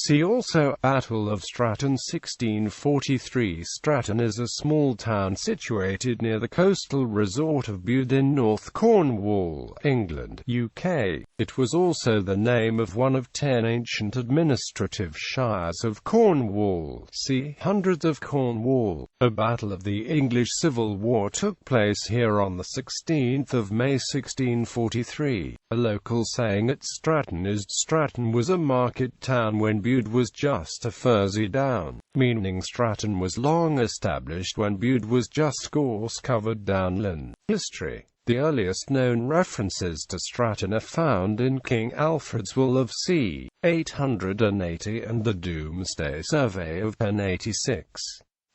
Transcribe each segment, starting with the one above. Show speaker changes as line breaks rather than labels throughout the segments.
See also Battle of Stratton 1643. Stratton is a small town situated near the coastal resort of Bude in North Cornwall, England, UK. It was also the name of one of 10 ancient administrative shires of Cornwall. See Hundreds of Cornwall. A battle of the English Civil War took place here on the 16th of May 1643. A local saying at Stratton is Stratton was a market town when Bude was just a furzy down, meaning Stratton was long established when Bude was just gorse-covered downland. History. The earliest known references to Stratton are found in King Alfred's will of c. 880 and the Domesday Survey of 1086.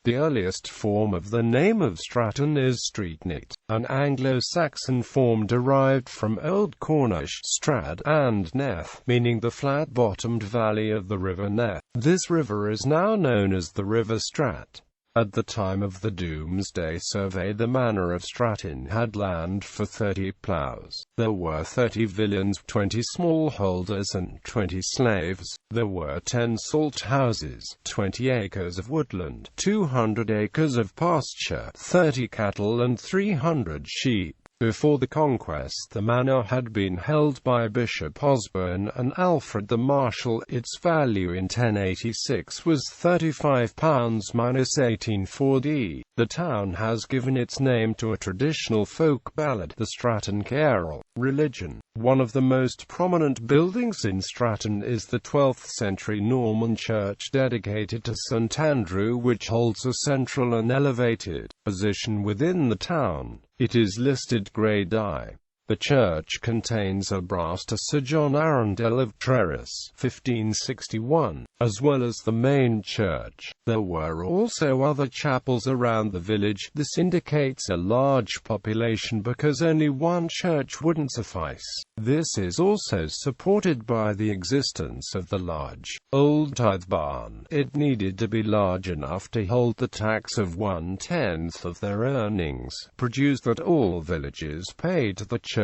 The earliest form of the name of Stratton is Street-knit, an Anglo-Saxon form derived from Old Cornish strad and neth, meaning the flat-bottomed valley of the River Neth. This river is now known as the River Strat. At the time of the Domesday Survey, the manor of Stratton had land for 30 ploughs. There were 30 villeins, 20 smallholders and 20 slaves. There were 10 salt houses, 20 acres of woodland, 200 acres of pasture, 30 cattle and 300 sheep. Before the conquest, the manor had been held by Bishop Osborne and Alfred the Marshal. Its value in 1086 was £35–1840. The town has given its name to a traditional folk ballad, the Stratton Carol. Religion. One of the most prominent buildings in Stratton is the 12th century Norman church dedicated to St Andrew, which holds a central and elevated position within the town. It is listed Grade I. The church contains a brass to Sir John Arundel of Trerris, 1561, as well as the main church. There were also other chapels around the village. This indicates a large population because only one church wouldn't suffice. This is also supported by the existence of the large, old tithe barn. It needed to be large enough to hold the tax of 1/10 of their earnings, produced that all villages paid to the church.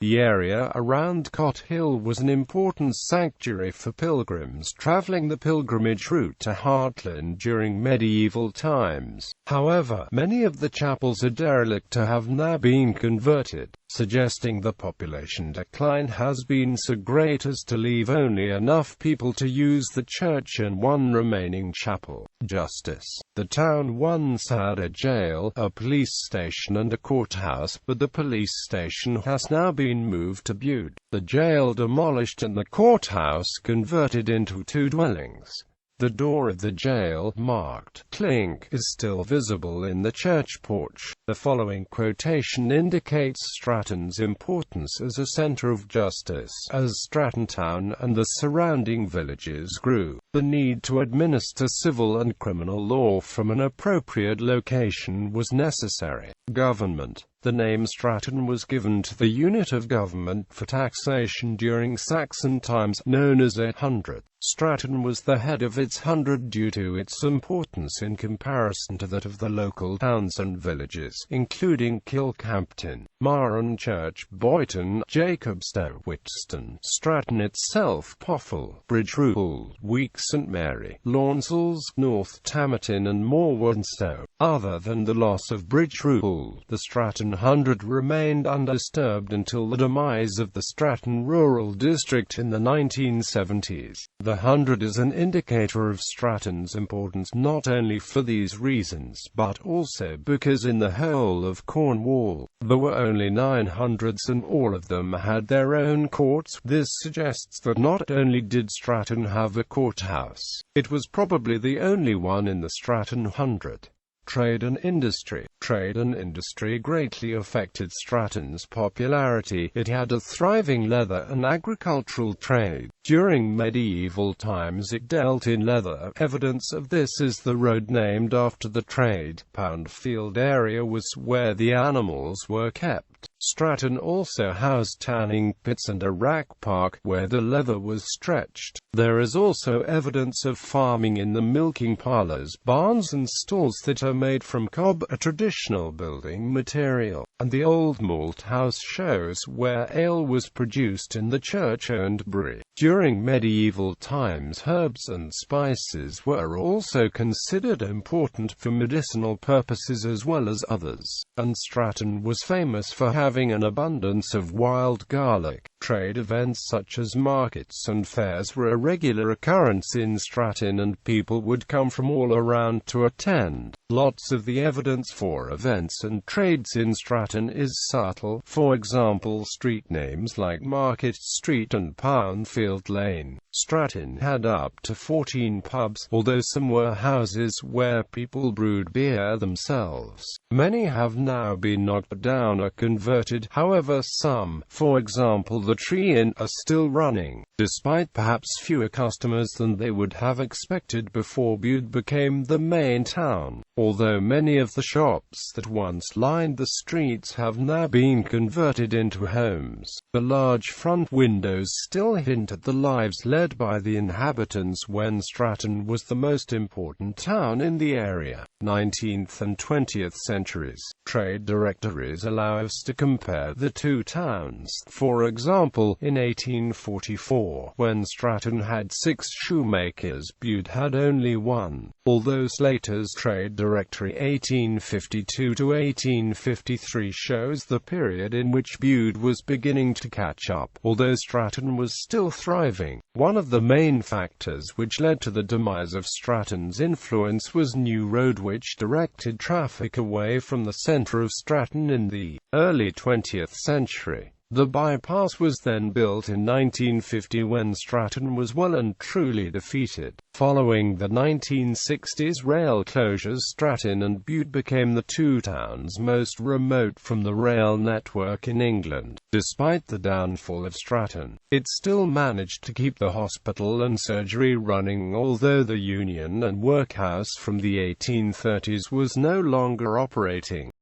The area around Cot Hill was an important sanctuary for pilgrims traveling the pilgrimage route to Hartland during medieval times. However, many of the chapels are derelict or have now been converted, suggesting the population decline has been so great as to leave only enough people to use the church and one remaining chapel. Justice. The town once had a jail, a police station and a courthouse, but the police station has now been moved to Bude, the jail demolished and the courthouse converted into 2 dwellings. The door of the jail, marked Clink, is still visible in the church porch. The following quotation indicates Stratton's importance as a centre of justice. As Stratton town and the surrounding villages grew, the need to administer civil and criminal law from an appropriate location was necessary. Government. The name Stratton was given to the unit of government for taxation during Saxon times, known as a hundred. Stratton was the head of its hundred due to its importance in comparison to that of the local towns and villages, including Kilcampton, Marenchurch, Boyton, Jacobstow, Whetstone, Stratton itself, Poffel, Bridgepool, Week St Mary, Launsells, North Tamerton and Morwenstow. Other than the loss of Bridgepool, the Stratton hundred remained undisturbed until the demise of the Stratton Rural District in the 1970s. The hundred is an indicator of Stratton's importance not only for these reasons but also because in the whole of Cornwall, there were only 9 hundreds and all of them had their own courts. This suggests that not only did Stratton have a courthouse, it was probably the only one in the Stratton hundred. Trade and industry. Trade and industry greatly affected Stratton's popularity. It had a thriving leather and agricultural trade. During medieval times it dealt in leather. Evidence of this is the road named after the trade. Poundfield area was where the animals were kept. Stratton also housed tanning pits and a rack park, where the leather was stretched. There is also evidence of farming in the milking parlours, barns and stalls that are made from cob, a traditional building material, and the old malt house shows where ale was produced in the church-owned brewery. During medieval times, herbs and spices were also considered important for medicinal purposes as well as others, and Stratton was famous for having an abundance of wild garlic. Trade events such as markets and fairs were a regular occurrence in Stratton, and people would come from all around to attend. Lots of the evidence for events and trades in Stratton is subtle. For example, street names like Market Street and Poundfield Lane. Stratton had up to 14 pubs, although some were houses where people brewed beer themselves. Many have now been knocked down or converted, however some, for example the Tree Inn, are still running, despite perhaps fewer customers than they would have expected before Bude became the main town. Although many of the shops that once lined the streets have now been converted into homes, the large front windows still hint at the lives led by the inhabitants when Stratton was the most important town in the area. 19th and 20th centuries. Trade directories allow us to compare the two towns. For example, in 1844, when Stratton had 6 shoemakers, Bude had only 1. Although Slater's Trade Directory 1852 to 1853 shows the period in which Bude was beginning to catch up, although Stratton was still thriving. One of the main factors which led to the demise of Stratton's influence was New Road, which directed traffic away from the centre of Stratton in the early 20th century. The bypass was then built in 1950 when Stratton was well and truly defeated. Following the 1960s rail closures, Stratton and Bude became the two towns most remote from the rail network in England. Despite the downfall of Stratton, it still managed to keep the hospital and surgery running, although the union and workhouse from the 1830s was no longer operating.